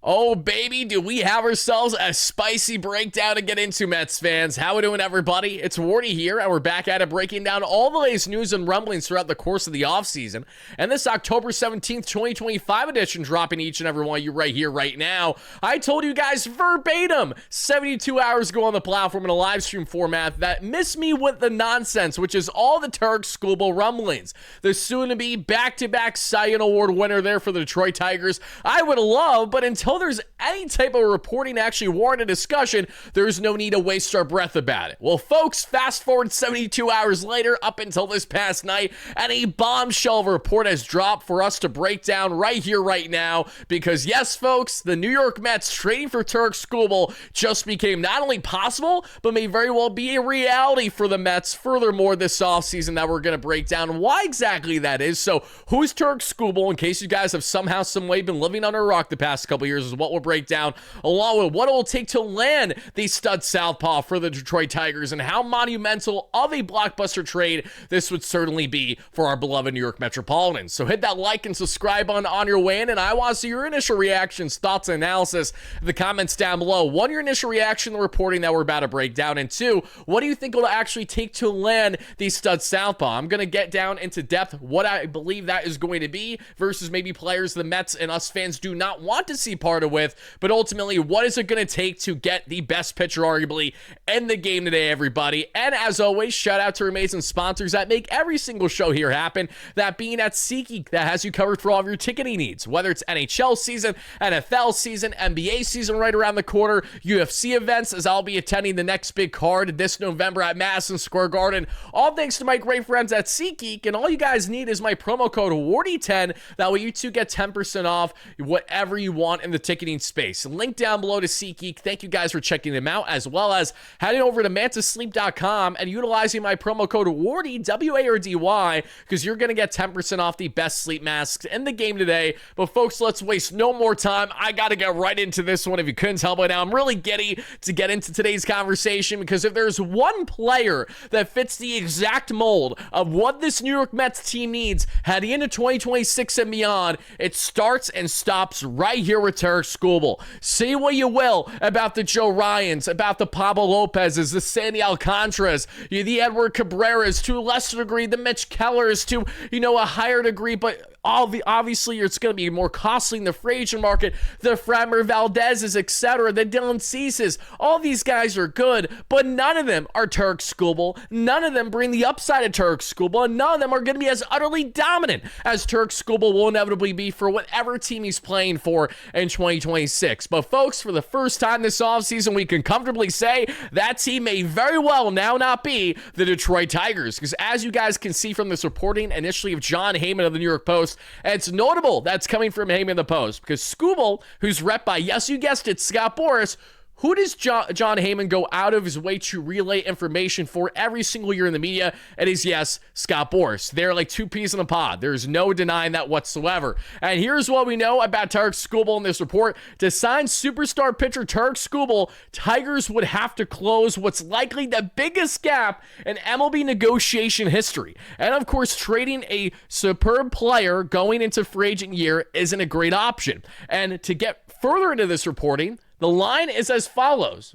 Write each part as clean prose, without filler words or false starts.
Oh, baby, do we have ourselves a spicy breakdown to get into, Mets fans. How we doing, everybody? It's Wardy here, and we're back at it breaking down all the latest news and rumblings throughout the course of the offseason. And this October 17th, 2025 edition dropping each and every one of you right here, right now. I told you guys verbatim 72 hours ago on the platform in a live stream format that miss me with the nonsense, which is all the Tarik Skubal rumblings. The soon-to-be back-to-back Cy Young Award winner there for the Detroit Tigers. I would love, but until there's any type of reporting to actually warrant a discussion, there's no need to waste our breath about it. Well, folks, fast forward 72 hours later up until this past night, and a bombshell report has dropped for us to break down right here, right now, because yes, folks, the New York Mets trading for Tarik Skubal just became not only possible, but may very well be a reality for the Mets. Furthermore, this offseason that we're going to break down why exactly that is. So, who's Tarik Skubal, in case you guys have somehow, some way been living under a rock the past couple years, is what we'll break down, along with what it will take to land the stud southpaw for the Detroit Tigers and how monumental of a blockbuster trade this would certainly be for our beloved New York Metropolitans. So hit that like and subscribe button on your way in, and I want to see your initial reactions, thoughts, and analysis in the comments down below. One, your initial reaction to the reporting that we're about to break down, and two, what do you think it'll actually take to land the stud southpaw? I'm going to get down into depth what I believe that is going to be versus maybe players the Mets and us fans do not want to see parted with, but ultimately, what is it going to take to get the best pitcher, arguably, in the game today, everybody? And as always, shout out to our amazing sponsors that make every single show here happen, that being at SeatGeek, that has you covered for all of your ticketing needs, whether it's NHL season, NFL season, NBA season right around the corner, UFC events, as I'll be attending the next big card this November at Madison Square Garden, all thanks to my great friends at SeatGeek. And all you guys need is my promo code WARDY10, that way you too get 10% off whatever you want in the ticketing space. Link down below to SeatGeek. Thank you guys for checking them out, as well as heading over to mantasleep.com and utilizing my promo code WARDY, W-A-R-D-Y, because you're going to get 10% off the best sleep masks in the game today. But folks, let's waste no more time. I got to get right into this one. If you couldn't tell by now, I'm really giddy to get into today's conversation, because if there's one player that fits the exact mold of what this New York Mets team needs heading into 2026 and beyond, it starts and stops right here with Tarik Skubal. Say what you will about the Joe Ryans, about the Pablo Lopez's, the Sandy Alcantara's, the Edward Cabrera's, to a lesser degree, the Mitch Keller's, to, a higher degree, but obviously it's going to be more costly in the free agent market, the Framber Valdez's, etc., the Dylan Cease's. All these guys are good, but none of them are Tarik Skubal. None of them bring the upside of Tarik Skubal, and none of them are going to be as utterly dominant as Tarik Skubal will inevitably be for whatever team he's playing for in 2026. But folks, for the first time this offseason, we can comfortably say that team may very well now not be the Detroit Tigers, because as you guys can see from this reporting initially of John Heyman of the New York Post, and it's notable that's coming from Heyman of the Post, because Skubal, who's rep by, yes, you guessed it, Scott Boras, who does John Heyman go out of his way to relay information for every single year in the media? It is, yes, Scott Boras. They're like two peas in a pod. There's no denying that whatsoever. And here's what we know about Tarik Skubal in this report. To sign superstar pitcher Tarik Skubal, Tigers would have to close what's likely the biggest gap in MLB negotiation history. And of course, trading a superb player going into free agent year isn't a great option. And to get further into this reporting, the line is as follows.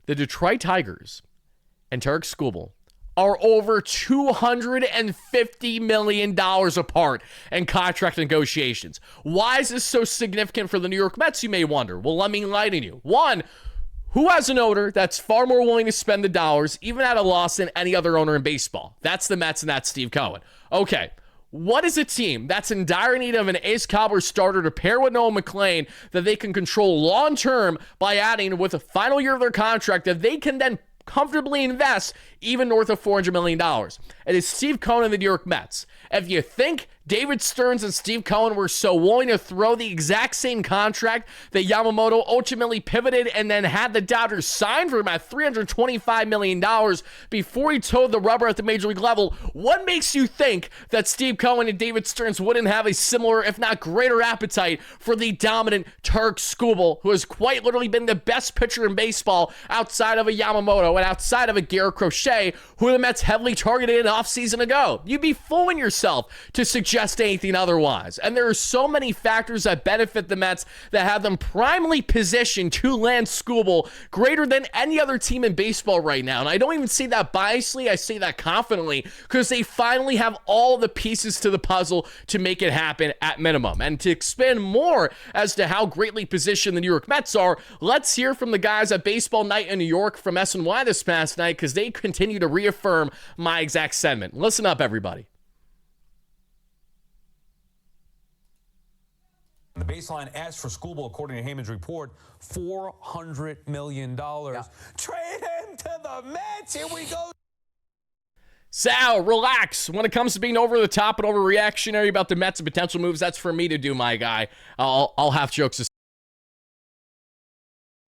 The Detroit Tigers and Tarik Skubal are over $250 million apart in contract negotiations. Why is this so significant for the New York Mets, you may wonder? Well, let me enlighten you. One, who has an owner that's far more willing to spend the dollars, even at a loss, than any other owner in baseball? That's the Mets, and that's Steve Cohen. Okay. What is a team that's in dire need of an ace caliber starter to pair with Noah McLean that they can control long-term by adding with the final year of their contract that they can then comfortably invest even north of $400 million? It is Steve Cohen and the New York Mets. If you think David Stearns and Steve Cohen were so willing to throw the exact same contract that Yamamoto ultimately pivoted and then had the Dodgers sign for him at $325 million before he towed the rubber at the major league level, what makes you think that Steve Cohen and David Stearns wouldn't have a similar, if not greater, appetite for the dominant Tarik Skubal, who has quite literally been the best pitcher in baseball outside of a Yamamoto and outside of a Garrett Crochet? say who the Mets heavily targeted an offseason ago. You'd be fooling yourself to suggest anything otherwise. And there are so many factors that benefit the Mets that have them primely positioned to land Skubal greater than any other team in baseball right now. And I don't even say that biasly, I say that confidently, because they finally have all the pieces to the puzzle to make it happen at minimum. And to expand more as to how greatly positioned the New York Mets are, let's hear from the guys at Baseball Night in New York from SNY this past night, because they continue to reaffirm my exact sentiment. Listen up, everybody. The baseline asked for Skubal, according to Heyman's report, $400 million. Yeah. Trade him to the Mets. Here we go. Sal, relax. When it comes to being over the top and overreactionary about the Mets and potential moves, that's for me to do, my guy. I'll have jokes to say.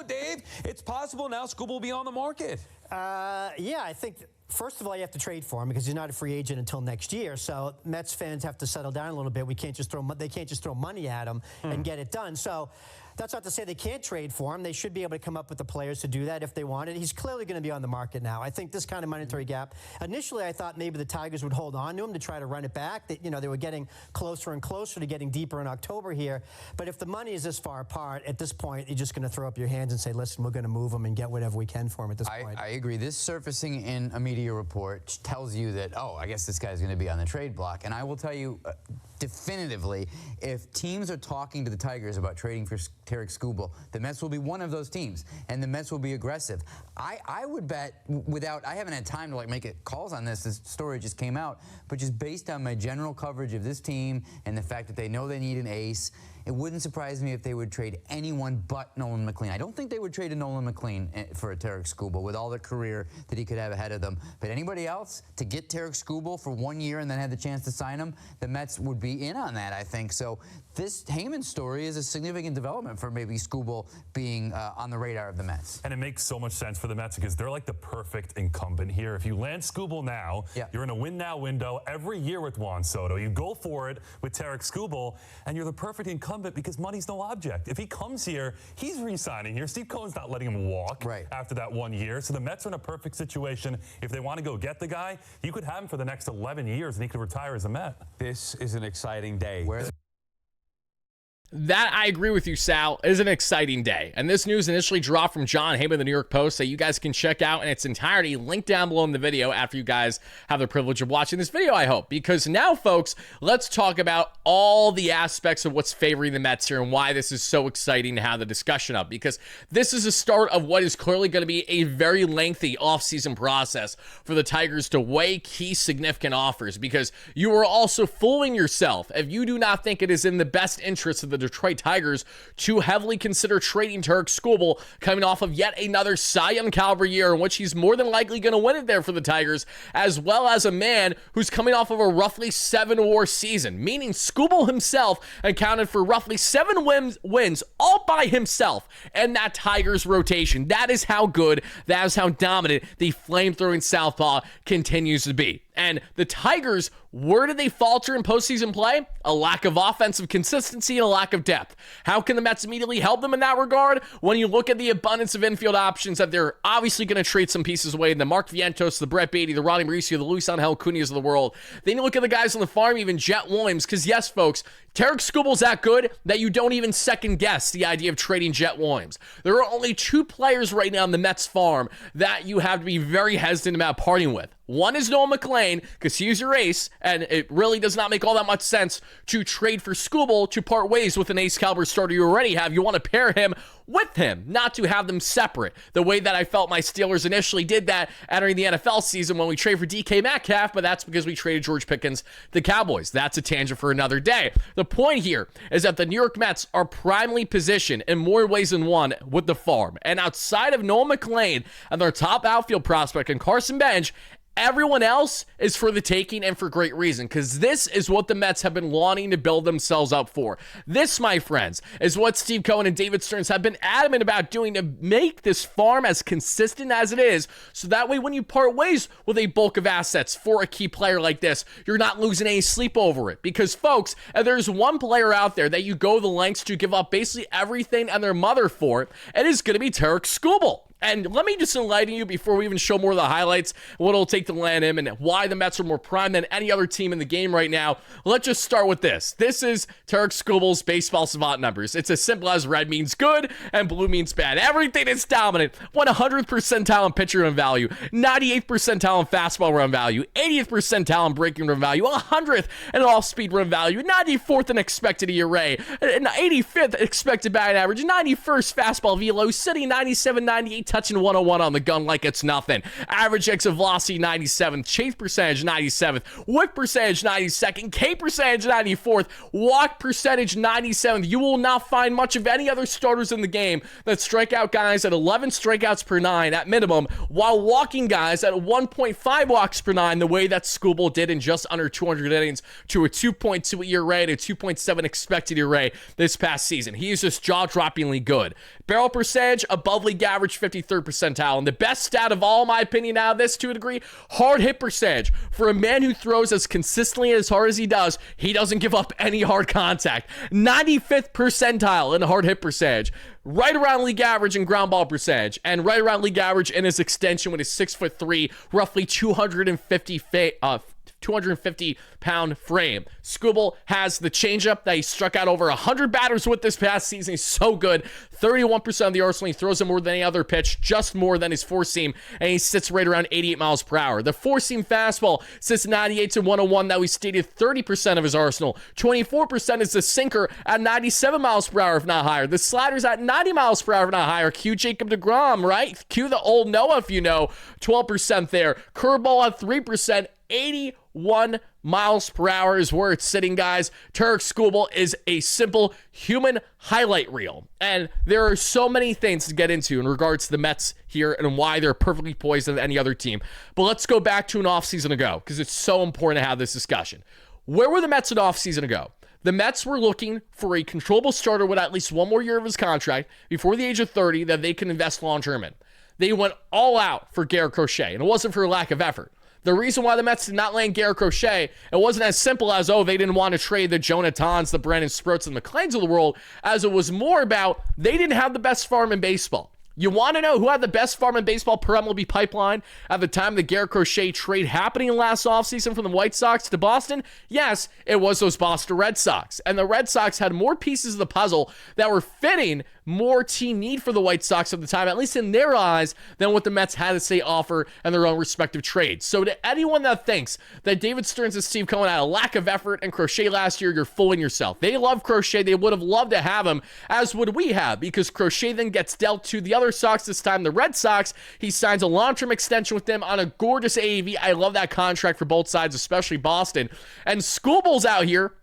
Dave, it's possible now Skubal will be on the market. Yeah, I think, first of all, you have to trade for him because he's not a free agent until next year. So Mets fans have to settle down a little bit. They can't just throw money at him and get it done. So that's not to say they can't trade for him. They should be able to come up with the players to do that if they wanted. He's clearly going to be on the market now. I think this kind of monetary gap. Initially, I thought maybe the Tigers would hold on to him to try to run it back. That, they were getting closer and closer to getting deeper in October here. But if the money is this far apart, at this point, you're just going to throw up your hands and say, listen, we're going to move him and get whatever we can for him at this point. I agree. This surfacing in a media report tells you that, oh, I guess this guy's going to be on the trade block. And I will tell you definitively, if teams are talking to the Tigers about trading for Tarik Skubal, the Mets will be one of those teams, and the Mets will be aggressive. I would bet, I haven't had time to make calls on this. This story just came out, but just based on my general coverage of this team and the fact that they know they need an ace, it wouldn't surprise me if they would trade anyone but Nolan McLean. I don't think they would trade a Nolan McLean for a Tarik Skubal with all the career that he could have ahead of them. But anybody else, to get Tarik Skubal for 1 year and then have the chance to sign him, the Mets would be in on that, I think. So this Heyman story is a significant development for maybe Skubal being on the radar of the Mets. And it makes so much sense for the Mets because they're like the perfect incumbent here. If you land Skubal now, you're in a win-now window every year with Juan Soto. You go for it with Tarik Skubal, and you're the perfect incumbent because money's no object. If he comes here, he's re-signing here. Steve Cohen's not letting him walk after that 1 year. So the Mets are in a perfect situation. If they want to go get the guy, you could have him for the next 11 years, and he could retire as a Met. This is an exciting day. That, I agree with you, Sal, is an exciting day. And this news initially dropped from John Heyman of the New York Post that you guys can check out in its entirety, linked down below in the video after you guys have the privilege of watching this video, I hope. Because now, folks, let's talk about all the aspects of what's favoring the Mets here and why this is so exciting to have the discussion of. Because this is the start of what is clearly going to be a very lengthy offseason process for the Tigers to weigh key significant offers. Because you are also fooling yourself if you do not think it is in the best interest of the Detroit Tigers to heavily consider trading Tarik Skubal, coming off of yet another Cy Young caliber year in which he's more than likely going to win it there for the Tigers, as well as a man who's coming off of a roughly 7-WAR season, meaning Skubal himself accounted for roughly 7 wins all by himself in that Tigers rotation. That is how good, that is how dominant the flame-throwing southpaw continues to be. And the Tigers, where did they falter in postseason play? A lack of offensive consistency and a lack of depth. How can the Mets immediately help them in that regard? When you look at the abundance of infield options that they're obviously going to trade some pieces away, the Mark Vientos, the Brett Beatty, the Ronnie Mauricio, the Luis Angel Acuñas of the world. Then you look at the guys on the farm, even Jet Williams, because yes, folks, Tarik Skubal's that good that you don't even second guess the idea of trading Jet Williams. There are only 2 players right now on the Mets farm that you have to be very hesitant about parting with. One is Nolan McLean, because he's your ace, and it really does not make all that much sense to trade for Skubal to part ways with an ace caliber starter you already have. You want to pair him with him, not to have them separate, the way that I felt my Steelers initially did that entering the NFL season when we traded for DK Metcalf, but that's because we traded George Pickens to the Cowboys. That's a tangent for another day. The point here is that the New York Mets are primely positioned in more ways than one with the farm, and outside of Nolan McLean and their top outfield prospect and Carson Bench, everyone else is for the taking and for great reason, because this is what the Mets have been wanting to build themselves up for. This, my friends, is what Steve Cohen and David Stearns have been adamant about doing to make this farm as consistent as it is, so that way when you part ways with a bulk of assets for a key player like this, you're not losing any sleep over it. Because, folks, if there's one player out there that you go the lengths to give up basically everything and their mother for, it is going to be Tarik Skubal. And let me just enlighten you before we even show more of the highlights, what it'll take to land him and why the Mets are more prime than any other team in the game right now. Let's just start with this. This is Tarik Skubal's baseball savant numbers. It's as simple as red means good and blue means bad. Everything is dominant. 100th percentile in pitcher run value, 98th percentile in fastball run value, 80th percentile in breaking run value, 100th in off-speed run value, 94th in expected ERA, 85th expected batting average, 91st fastball velo, sitting 97, 98, touching 101 on the gun like it's nothing. Average exit velocity 97th, chase percentage 97th, whip percentage 92nd, K percentage 94th, walk percentage 97th. You will not find much of any other starters in the game that strike out guys at 11 strikeouts per 9 at minimum, while walking guys at 1.5 walks per 9, the way that Skubal did in just under 200 innings to a 2.2 ERA and a 2.7 expected ERA this past season. He is just jaw-droppingly good. Barrel percentage above league average, 53rd percentile. And the best stat of all, in my opinion, out of this to a degree, hard hit percentage. For a man who throws as consistently as hard as he doesn't give up any hard contact. 95th percentile in hard hit percentage. Right around league average in ground ball percentage, and right around league average in his extension with his 6'3", roughly 250-pound frame. Skubal has the changeup that he struck out over 100 batters with this past season. He's so good. 31% of the arsenal. He throws it more than any other pitch, just more than his four-seam, and he sits right around 88 miles per hour. The four-seam fastball sits 98 to 101. That we stated 30% of his arsenal. 24% is the sinker at 97 miles per hour, if not higher. The slider's at 90 miles per hour, if not higher. Cue Jacob deGrom, right? Cue the old Noah, if you know. 12% there. Curveball at 3%. 81 miles per hour is where it's sitting, guys. Tarik Skubal is a simple human highlight reel. And there are so many things to get into in regards to the Mets here and why they're perfectly poised than any other team. But let's go back to an offseason ago, because it's so important to have this discussion. Where were the Mets an offseason ago? The Mets were looking for a controllable starter with at least one more year of his contract before the age of 30 that they can invest long-term in. They went all out for Garrett Crochet, and it wasn't for a lack of effort. The reason why the Mets did not land Garrett Crochet, it wasn't as simple as, they didn't want to trade the Jonathans, the Brandon Sproats, and the McLeans of the world, as it was more about they didn't have the best farm in baseball. You want to know who had the best farm in baseball per MLB pipeline at the time of the Garrett Crochet trade happening last offseason from the White Sox to Boston? Yes, it was those Boston Red Sox. And the Red Sox had more pieces of the puzzle that were fitting more team need for the White Sox at the time, at least in their eyes, than what the Mets had to say offer in their own respective trades. So to anyone that thinks that David Stearns and Steve Cohen had a lack of effort in Crochet last year, you're fooling yourself. They love Crochet. They would have loved to have him, as would we have, because Crochet then gets dealt to the other Sox, this time the Red Sox. He signs a long-term extension with them on a gorgeous AAV. I love that contract for both sides, especially Boston. And Skubal's out here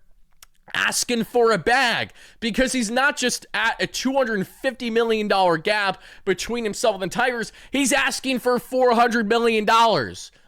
asking for a bag, because he's not just at a $250 million gap between himself and the Tigers. He's asking for $400 million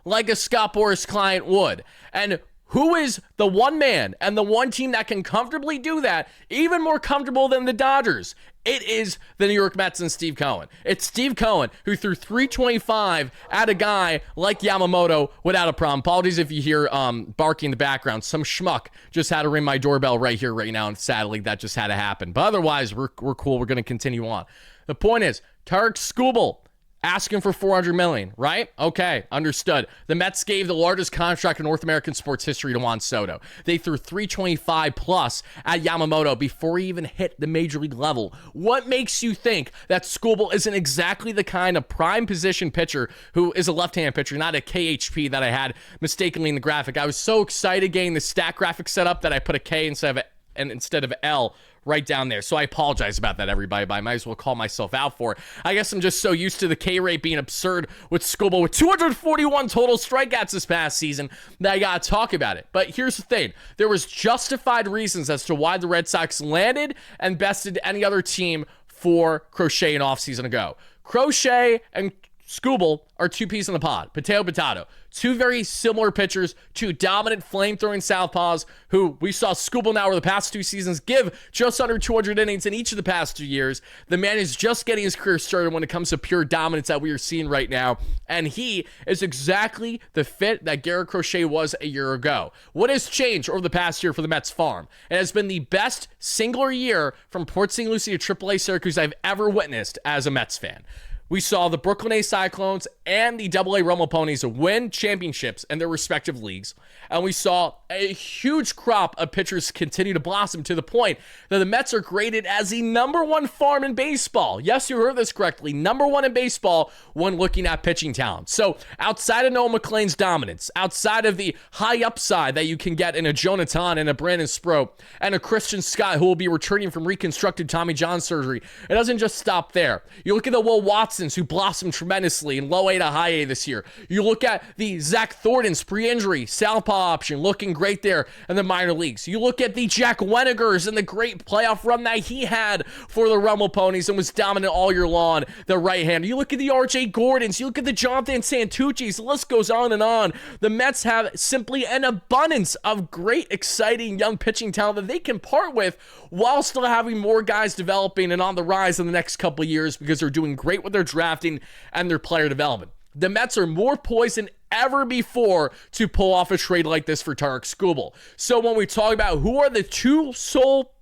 like a Scott Boras client would. And who is the one man and the one team that can comfortably do that, even more comfortable than the Dodgers? It is the New York Mets and Steve Cohen. It's Steve Cohen who threw 325 at a guy like Yamamoto without a problem. Apologies if you hear barking in the background. Some schmuck just had to ring my doorbell right here, right now, and sadly that just had to happen. But otherwise, we're cool. We're going to continue on. The point is, Tarik Skubal asking for $400 million, right? Okay, understood. The Mets gave the largest contract in North American sports history to Juan Soto. They threw 325 plus at Yamamoto before he even hit the major league level. What makes you think that Skubal isn't exactly the kind of prime position pitcher who is a left-hand pitcher, not a KHP that I had mistakenly in the graphic? I was so excited getting the stat graphic set up that I put a K instead of L right down there. So I apologize about that, everybody, but I might as well call myself out for it. I guess I'm just so used to the K rate being absurd with Skubal with 241 total strikeouts this past season that I gotta talk about it. But here's the thing. There was justified reasons as to why the Red Sox landed and bested any other team for Crochet an offseason ago. Crochet and Skubal are two peas in the pod. Potato. Two very similar pitchers, two dominant flame-throwing southpaws who we saw Skubal now over the past 2 seasons give just under 200 innings in each of the past 2 years. The man is just getting his career started when it comes to pure dominance that we are seeing right now, and he is exactly the fit that Garrett Crochet was a year ago. What has changed over the past year for the Mets farm? It has been the best singular year from Port St. Lucie to AAA Syracuse I've ever witnessed as a Mets fan. We saw the Brooklyn A Cyclones and the AA Rumble Ponies win championships in their respective leagues. And we saw a huge crop of pitchers continue to blossom to the point that the Mets are graded as the #1 farm in baseball. Yes, you heard this correctly. #1 in baseball when looking at pitching talent. So outside of Noah McLean's dominance, outside of the high upside that you can get in a Jonathan and a Brandon Sproat and a Christian Scott who will be returning from reconstructed Tommy John surgery, it doesn't just stop there. You look at the Will Watsons who blossomed tremendously in low A to high A this year. You look at the Zach Thorntons pre-injury southpaw option looking great there in the minor leagues. You look at the Jack Wenigers and the great playoff run that he had for the Rumble Ponies and was dominant all year long, the right hand. You look at the RJ Gordons, you look at the Jonathan Santucci's, the list goes on and on. The Mets have simply an abundance of great, exciting young pitching talent that they can part with while still having more guys developing and on the rise in the next couple of years because they're doing great with their drafting and their player development. The Mets are more poised than ever before to pull off a trade like this for Tarik Skubal. So when we talk about who are the two sole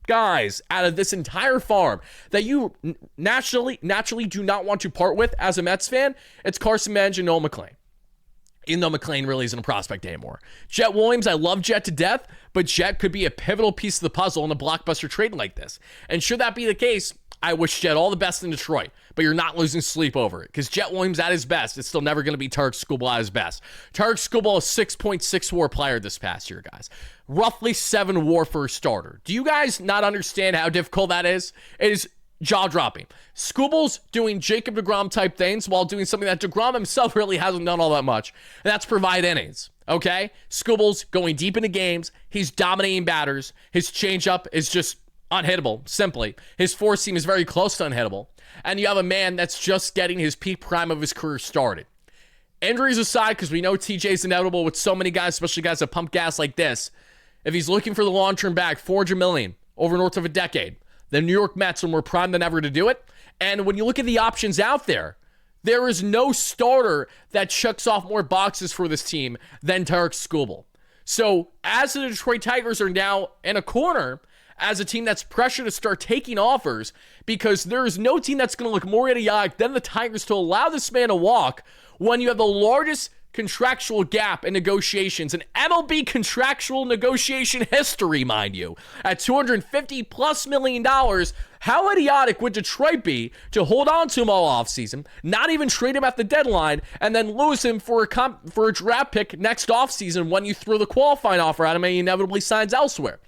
guys out of this entire farm that you naturally do not want to part with as a Mets fan, it's Carson Bench and Noel McLean. Even though McLean really isn't a prospect anymore. Jet Williams, I love Jet to death, but Jet could be a pivotal piece of the puzzle in a blockbuster trade like this. And should that be the case, I wish Jet all the best in Detroit, but you're not losing sleep over it because Jet Williams at his best, it's still never going to be Tarik Skubal at his best. Tarik Skubal is 6.6 WAR player this past year, guys. Roughly 7 WAR for a starter. Do you guys not understand how difficult that is? It is jaw-dropping. Skubal's doing Jacob deGrom type things while doing something that deGrom himself really hasn't done all that much, and that's provide innings. Okay? Skubal's going deep into games. He's dominating batters. His changeup is just unhittable, simply. His four-seam is very close to unhittable. And you have a man that's just getting his peak prime of his career started. Injuries aside, because we know TJ's inevitable with so many guys, especially guys that pump gas like this. If he's looking for the long-term bag, $400 million over north of a decade, the New York Mets are more prime than ever to do it. And when you look at the options out there, there is no starter that checks off more boxes for this team than Tarik Skubal. So as the Detroit Tigers are now in a corner as a team that's pressured to start taking offers because there is no team that's going to look more idiotic than the Tigers to allow this man to walk when you have the largest contractual gap in negotiations, an MLB contractual negotiation history, mind you, at $250+ million. How idiotic would Detroit be to hold on to him all offseason, not even trade him at the deadline, and then lose him for a draft pick next offseason when you throw the qualifying offer at him and he inevitably signs elsewhere?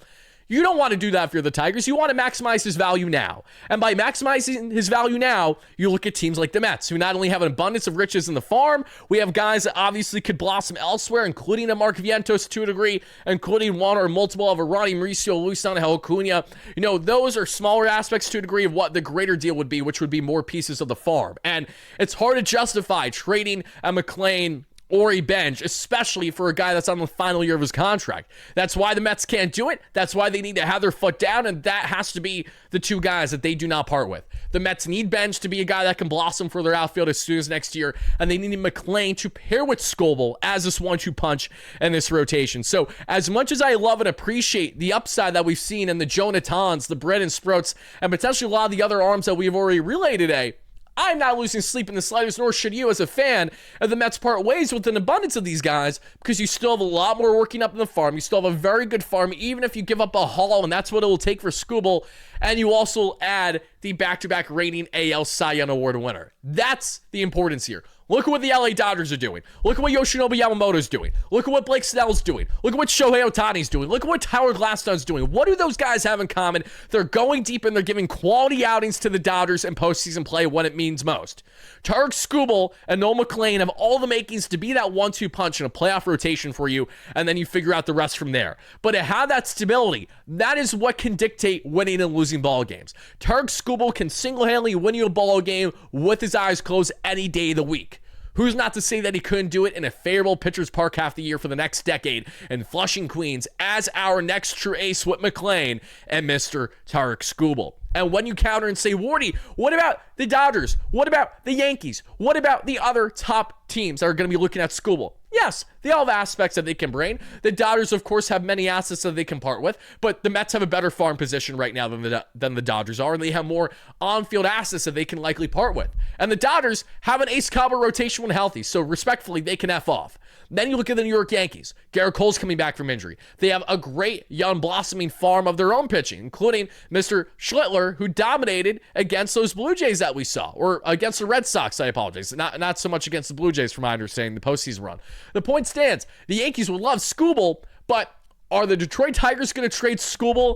You don't want to do that if you're the Tigers. You want to maximize his value now. And by maximizing his value now, you look at teams like the Mets, who not only have an abundance of riches in the farm, we have guys that obviously could blossom elsewhere, including a Mark Vientos to a degree, including one or multiple of a Ronnie Mauricio, Luis Angel Acuna. You know, those are smaller aspects to a degree of what the greater deal would be, which would be more pieces of the farm. And it's hard to justify trading a McLean or a Bench, especially for a guy that's on the final year of his contract. That's why the Mets can't do it. That's why they need to have their foot down, and that has to be the two guys that they do not part with. The Mets need Bench to be a guy that can blossom for their outfield as soon as next year, and they need McLean to pair with Skubal as this 1-2 punch in this rotation. So as much as I love and appreciate the upside that we've seen in the Jonathans, the Brandon Sprouts, and potentially a lot of the other arms that we've already relayed today, I'm not losing sleep in the slightest, nor should you as a fan of the Mets part ways with an abundance of these guys because you still have a lot more working up in the farm. You still have a very good farm, even if you give up a haul, and that's what it will take for Skubal. And you also add the back-to-back reigning AL Cy Young Award winner. That's the importance here. Look at what the LA Dodgers are doing. Look at what Yoshinobu Yamamoto's doing. Look at what Blake Snell's doing. Look at what Shohei Ohtani's doing. Look at what Tyler Glasnow's doing. What do those guys have in common? They're going deep and they're giving quality outings to the Dodgers in postseason play when it means most. Tarik Skubal and Noel McLean have all the makings to be that 1-2 punch in a playoff rotation for you, and then you figure out the rest from there. But to have that stability, that is what can dictate winning and losing ball games. Tarik Skubal can single-handedly win you a ball game with his eyes closed any day of the week. Who's not to say that he couldn't do it in a favorable pitcher's park half the year for the next decade in Flushing, Queens, as our next true ace with McLean and Mr. Tarik Skubal. And when you counter and say, Wardy, what about the Dodgers? What about the Yankees? What about the other top teams that are going to be looking at Skubal? Yes, they all have aspects that they can bring. The Dodgers, of course, have many assets that they can part with, but the Mets have a better farm position right now than the Dodgers are, and they have more on-field assets that they can likely part with. And the Dodgers have an ace caliber rotation when healthy, so respectfully, they can F off. Then you look at the New York Yankees. Garrett Cole's coming back from injury. They have a great young blossoming farm of their own pitching, including Mr. Schlittler, who dominated against those Blue Jays that we saw, or against the Red Sox, I apologize. Not so much against the Blue Jays, from my understanding, the postseason run. The point stands. The Yankees would love Skubal, but are the Detroit Tigers going to trade Skubal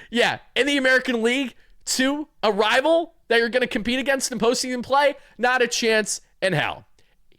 yeah, in the American League to a rival that you're going to compete against in postseason play? Not a chance in hell.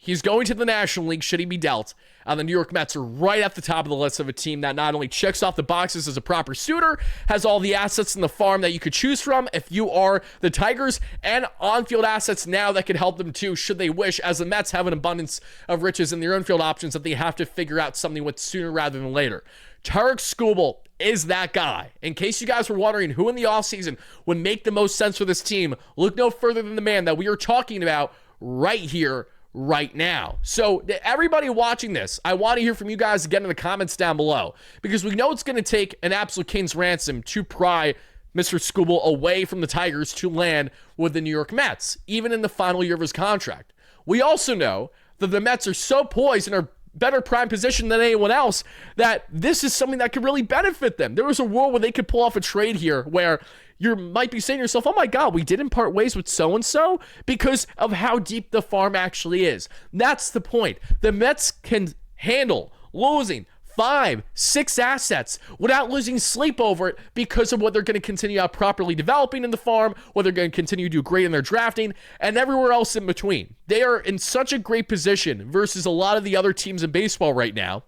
He's going to the National League should he be dealt. The New York Mets are right at the top of the list of a team that not only checks off the boxes as a proper suitor, has all the assets in the farm that you could choose from if you are the Tigers, and on-field assets now that could help them too, should they wish, as the Mets have an abundance of riches in their on-field options that they have to figure out something with sooner rather than later. Tarik Skubal is that guy. In case you guys were wondering who in the offseason would make the most sense for this team, look no further than the man that we are talking about right here, right now. So everybody watching this, I want to hear from you guys again in the comments down below, because we know it's going to take an absolute king's ransom to pry Mr. Skubal away from the Tigers to land with the New York Mets, even in the final year of his contract. We also know that the Mets are so poised and are better prime position than anyone else that this is something that could really benefit them. There was a world where they could pull off a trade here where you might be saying to yourself, oh my God, we didn't part ways with so-and-so because of how deep the farm actually is. That's the point. The Mets can handle losing 5, 6 assets without losing sleep over it because of what they're going to continue out properly developing in the farm, what they're going to continue to do great in their drafting, and everywhere else in between. They are in such a great position versus a lot of the other teams in baseball right now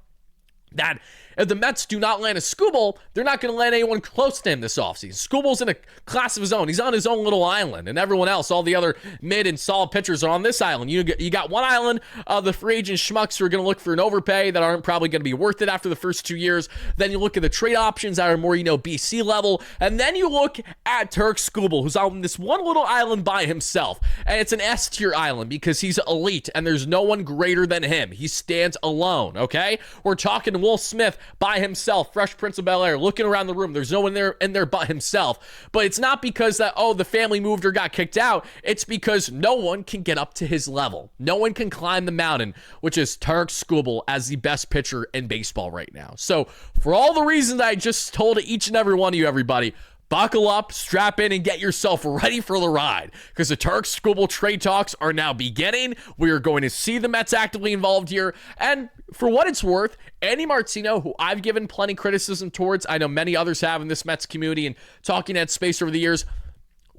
that if the Mets do not land a Skubal, they're not going to land anyone close to him this offseason. Skubal's in a class of his own. He's on his own little island, and everyone else, all the other mid and solid pitchers are on this island. You got one island of the free agent schmucks who are going to look for an overpay that aren't probably going to be worth it after the first 2 years. Then you look at the trade options that are more, BC level, and then you look at Tarik Skubal, who's on this one little island by himself, and it's an S-tier island because he's elite, and there's no one greater than him. He stands alone, okay? We're talking Will Smith by himself, Fresh Prince of Bel-Air, looking around the room. There's no one there in there but himself. But it's not because that, the family moved or got kicked out. It's because no one can get up to his level. No one can climb the mountain, which is Tarik Skubal as the best pitcher in baseball right now. So for all the reasons I just told each and every one of you, everybody, buckle up, strap in, and get yourself ready for the ride, because the Tarik Skubal trade talks are now beginning. We are going to see the Mets actively involved here. And for what it's worth, Andy Martino, who I've given plenty criticism towards, I know many others have in this Mets community and talking at space over the years,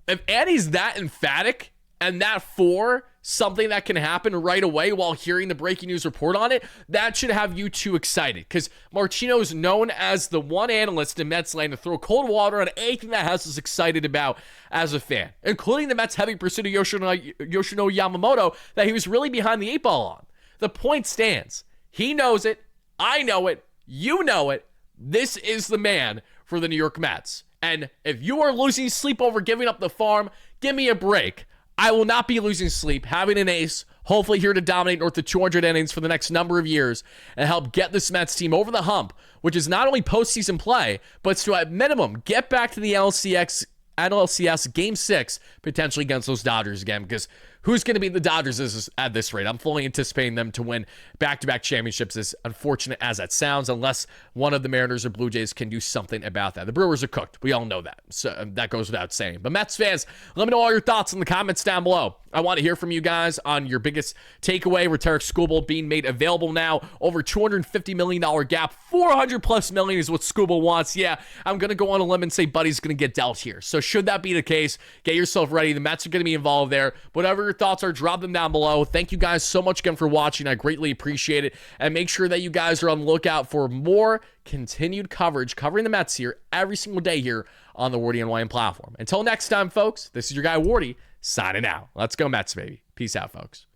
if Andy's that emphatic and that for something that can happen right away while hearing the breaking news report on it, that should have you too excited, because Martino is known as the one analyst in Mets land to throw cold water on anything that has us excited about as a fan, including the Mets' heavy pursuit of Yoshino Yamamoto that he was really behind the 8 ball on. The point stands. He knows it. I know it. You know it. This is the man for the New York Mets. And if you are losing sleep over giving up the farm, give me a break. I will not be losing sleep, having an ace, hopefully here to dominate north of 200 innings for the next number of years and help get this Mets team over the hump, which is not only postseason play, but to at minimum get back to the NLCS Game 6, potentially against those Dodgers again, because who's going to be the Dodgers at this rate? I'm fully anticipating them to win back-to-back championships, as unfortunate as that sounds, unless one of the Mariners or Blue Jays can do something about that. The Brewers are cooked. We all know that. So that goes without saying. But Mets fans, let me know all your thoughts in the comments down below. I want to hear from you guys on your biggest takeaway with Tarik Skubal being made available now. Over $250 million gap. $400+ million is what Skubal wants. Yeah, I'm going to go on a limb and say Buddy's going to get dealt here. So should that be the case, get yourself ready. The Mets are going to be involved there. Whatever your thoughts are, drop them down below. Thank you guys so much again for watching. I greatly appreciate it. And make sure that you guys are on the lookout for more continued coverage covering the Mets here every single day here on the WardyNYM platform. Until next time, folks, this is your guy Wardy signing out. Let's go Mets, baby. Peace out, folks.